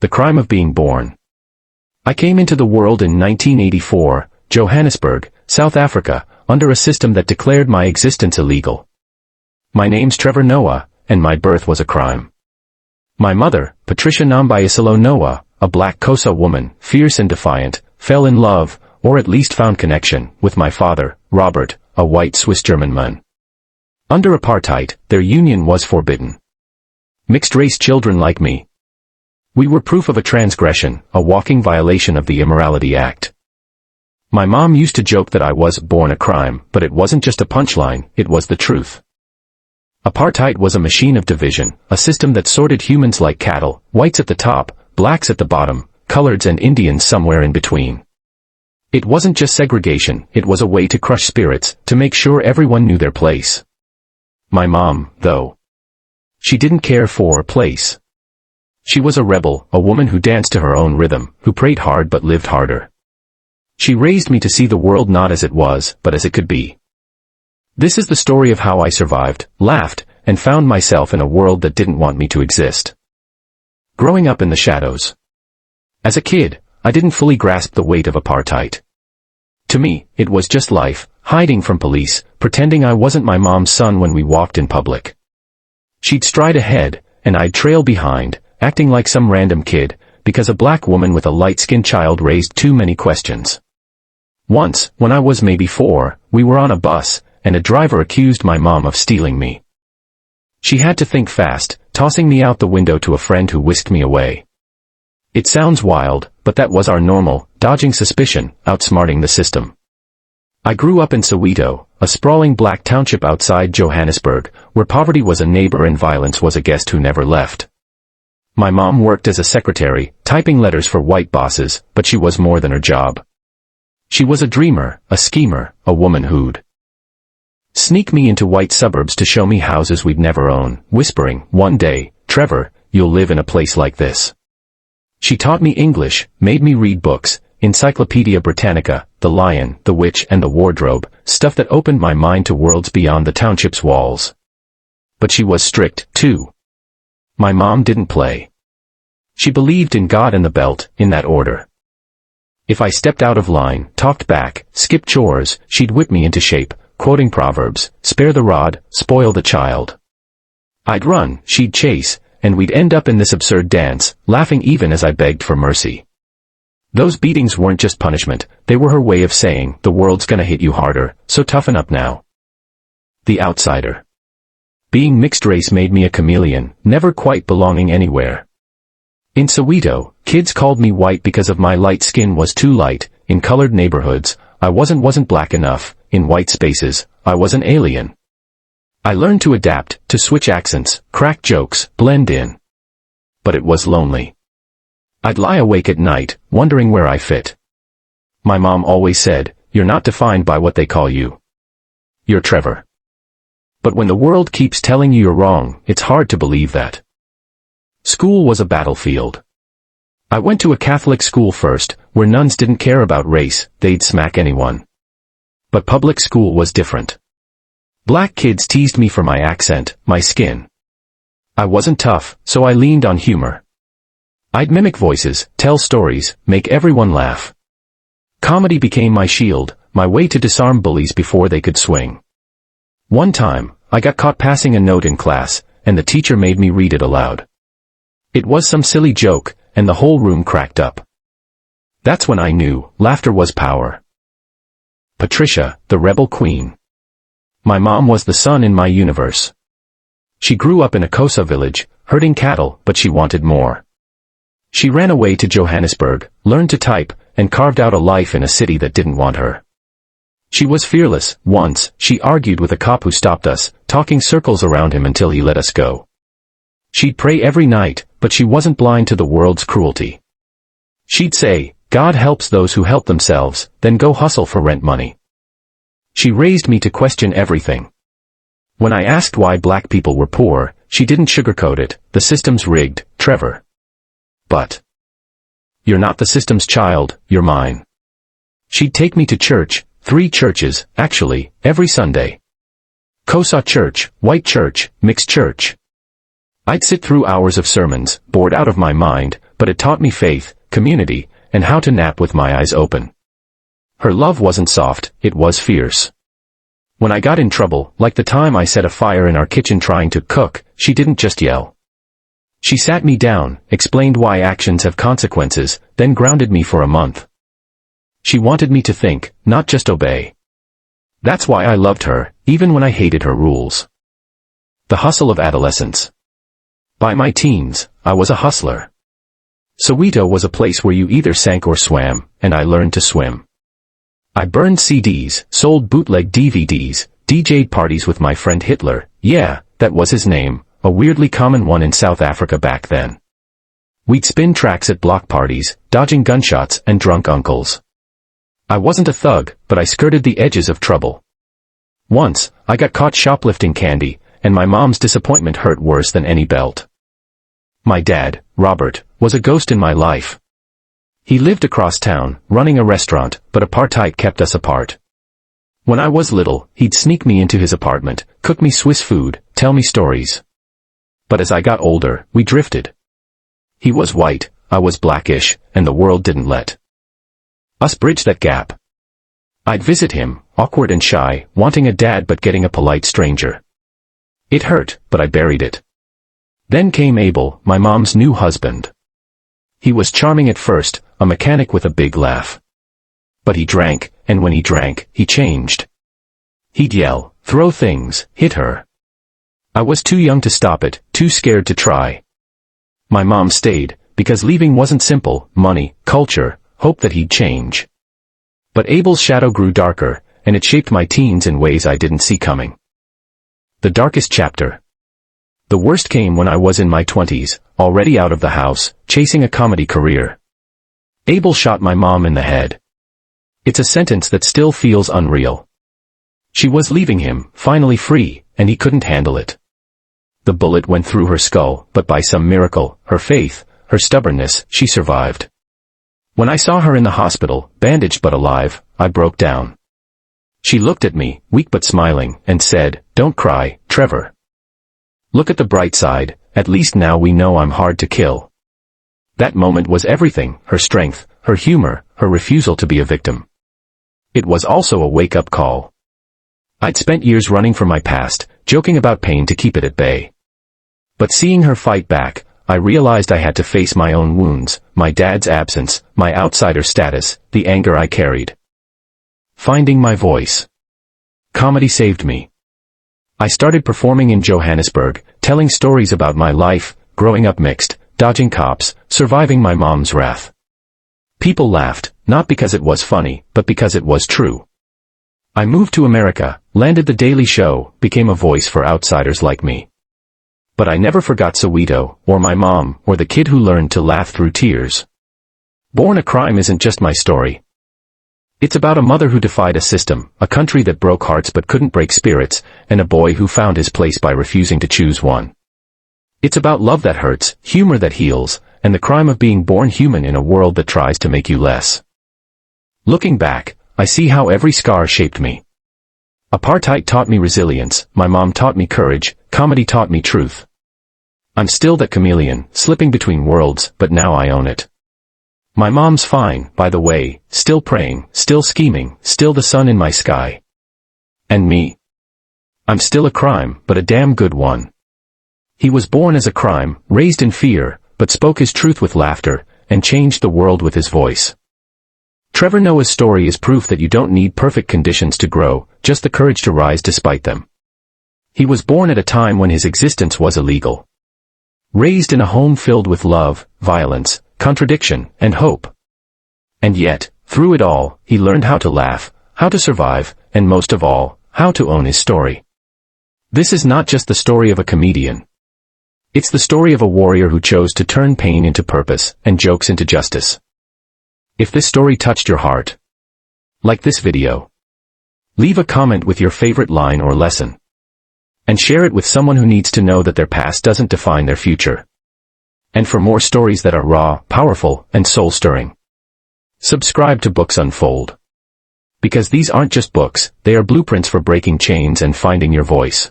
the crime of being born. I came into the world in 1984, Johannesburg, South Africa, under a system that declared my existence illegal. My name's Trevor Noah, and my birth was a crime. My mother, Patricia Nambayisilo Noah, a black Xhosa woman, fierce and defiant, fell in love, or at least found connection, with my father, Robert, a white Swiss-German man. Under apartheid, their union was forbidden. Mixed-race children like me. We were proof of a transgression, a walking violation of the Immorality Act. My mom used to joke that I was born a crime, but it wasn't just a punchline, it was the truth. Apartheid was a machine of division, a system that sorted humans like cattle, whites at the top, blacks at the bottom, coloreds and Indians somewhere in between. It wasn't just segregation, it was a way to crush spirits, to make sure everyone knew their place. My mom, though. She didn't care for a place. She was a rebel, a woman who danced to her own rhythm, who prayed hard but lived harder. She raised me to see the world not as it was, but as it could be. This is the story of how I survived, laughed, and found myself in a world that didn't want me to exist. Growing up in the shadows. As a kid, I didn't fully grasp the weight of apartheid. To me, it was just life, hiding from police, pretending I wasn't my mom's son when we walked in public. She'd stride ahead, and I'd trail behind, acting like some random kid, because a black woman with a light-skinned child raised too many questions. Once, when I was maybe 4, we were on a bus, and a driver accused my mom of stealing me. She had to think fast, tossing me out the window to a friend who whisked me away. It sounds wild, but that was our normal, dodging suspicion, outsmarting the system. I grew up in Soweto, a sprawling black township outside Johannesburg, where poverty was a neighbor and violence was a guest who never left. My mom worked as a secretary, typing letters for white bosses, but she was more than her job. She was a dreamer, a schemer, a woman who'd sneak me into white suburbs to show me houses we'd never own, whispering, one day, Trevor, you'll live in a place like this. She taught me English, made me read books, Encyclopedia Britannica, The Lion, the Witch and the Wardrobe, stuff that opened my mind to worlds beyond the township's walls. But she was strict, too. My mom didn't play. She believed in God and the belt, in that order. If I stepped out of line, talked back, skipped chores, she'd whip me into shape, quoting Proverbs, spare the rod, spoil the child. I'd run, she'd chase, and we'd end up in this absurd dance, laughing even as I begged for mercy. Those beatings weren't just punishment, they were her way of saying, the world's gonna hit you harder, so toughen up now. The outsider. Being mixed race made me a chameleon, never quite belonging anywhere. In Soweto, kids called me white because of my light skin was too light. In colored neighborhoods, I wasn't black enough. In white spaces, I was an alien. I learned to adapt, to switch accents, crack jokes, blend in. But it was lonely. I'd lie awake at night, wondering where I fit. My mom always said, you're not defined by what they call you. You're Trevor. But when the world keeps telling you you're wrong, it's hard to believe that. School was a battlefield. I went to a Catholic school first, where nuns didn't care about race, they'd smack anyone. But public school was different. Black kids teased me for my accent, my skin. I wasn't tough, so I leaned on humor. I'd mimic voices, tell stories, make everyone laugh. Comedy became my shield, my way to disarm bullies before they could swing. One time, I got caught passing a note in class, and the teacher made me read it aloud. It was some silly joke, and the whole room cracked up. That's when I knew, laughter was power. Patricia, the rebel queen. My mom was the sun in my universe. She grew up in a Xhosa village, herding cattle, but she wanted more. She ran away to Johannesburg, learned to type, and carved out a life in a city that didn't want her. She was fearless. Once, she argued with a cop who stopped us, talking circles around him until he let us go. She'd pray every night, but she wasn't blind to the world's cruelty. She'd say, God helps those who help themselves, then go hustle for rent money. She raised me to question everything. When I asked why black people were poor, she didn't sugarcoat it, the system's rigged, Trevor. But you're not the system's child, you're mine. She'd take me to church, 3 churches, actually, every Sunday. Xhosa church, white church, mixed church. I'd sit through hours of sermons, bored out of my mind, but it taught me faith, community, and how to nap with my eyes open. Her love wasn't soft, it was fierce. When I got in trouble, like the time I set a fire in our kitchen trying to cook, she didn't just yell. She sat me down, explained why actions have consequences, then grounded me for a month. She wanted me to think, not just obey. That's why I loved her, even when I hated her rules. The hustle of adolescence. By my teens, I was a hustler. Soweto was a place where you either sank or swam, and I learned to swim. I burned CDs, sold bootleg DVDs, DJ'd parties with my friend Hitler, yeah, that was his name, a weirdly common one in South Africa back then. We'd spin tracks at block parties, dodging gunshots and drunk uncles. I wasn't a thug, but I skirted the edges of trouble. Once, I got caught shoplifting candy, and my mom's disappointment hurt worse than any belt. My dad, Robert, was a ghost in my life. He lived across town, running a restaurant, but apartheid kept us apart. When I was little, he'd sneak me into his apartment, cook me Swiss food, tell me stories. But as I got older, we drifted. He was white, I was blackish, and the world didn't let us bridge that gap. I'd visit him, awkward and shy, wanting a dad but getting a polite stranger. It hurt, but I buried it. Then came Abel, my mom's new husband. He was charming at first, a mechanic with a big laugh. But he drank, and when he drank, he changed. He'd yell, throw things, hit her. I was too young to stop it, too scared to try. My mom stayed, because leaving wasn't simple, money, culture, hope that he'd change. But Abel's shadow grew darker, and it shaped my teens in ways I didn't see coming. The darkest chapter. The worst came when I was in my 20s, already out of the house, chasing a comedy career. Abel shot my mom in the head. It's a sentence that still feels unreal. She was leaving him, finally free, and he couldn't handle it. The bullet went through her skull, but by some miracle, her faith, her stubbornness, she survived. When I saw her in the hospital, bandaged but alive, I broke down. She looked at me, weak but smiling, and said, "Don't cry, Trevor. Look at the bright side, at least now we know I'm hard to kill." That moment was everything, her strength, her humor, her refusal to be a victim. It was also a wake-up call. I'd spent years running from my past, joking about pain to keep it at bay. But seeing her fight back, I realized I had to face my own wounds, my dad's absence, my outsider status, the anger I carried. Finding my voice. Comedy saved me. I started performing in Johannesburg, telling stories about my life, growing up mixed, dodging cops, surviving my mom's wrath. People laughed, not because it was funny, but because it was true. I moved to America, landed The Daily Show, became a voice for outsiders like me. But I never forgot Soweto, or my mom, or the kid who learned to laugh through tears. Born a Crime isn't just my story. It's about a mother who defied a system, a country that broke hearts but couldn't break spirits, and a boy who found his place by refusing to choose one. It's about love that hurts, humor that heals, and the crime of being born human in a world that tries to make you less. Looking back, I see how every scar shaped me. Apartheid taught me resilience, my mom taught me courage, comedy taught me truth. I'm still that chameleon, slipping between worlds, but now I own it. My mom's fine, by the way, still praying, still scheming, still the sun in my sky. And me? I'm still a crime, but a damn good one. He was born as a crime, raised in fear, but spoke his truth with laughter, and changed the world with his voice. Trevor Noah's story is proof that you don't need perfect conditions to grow, just the courage to rise despite them. He was born at a time when his existence was illegal. Raised in a home filled with love, violence, contradiction, and hope. And yet, through it all, he learned how to laugh, how to survive, and most of all, how to own his story. This is not just the story of a comedian. It's the story of a warrior who chose to turn pain into purpose, and jokes into justice. If this story touched your heart, like this video. Leave a comment with your favorite line or lesson. And share it with someone who needs to know that their past doesn't define their future. And for more stories that are raw, powerful, and soul-stirring, subscribe to Books Unfold. Because these aren't just books, they are blueprints for breaking chains and finding your voice.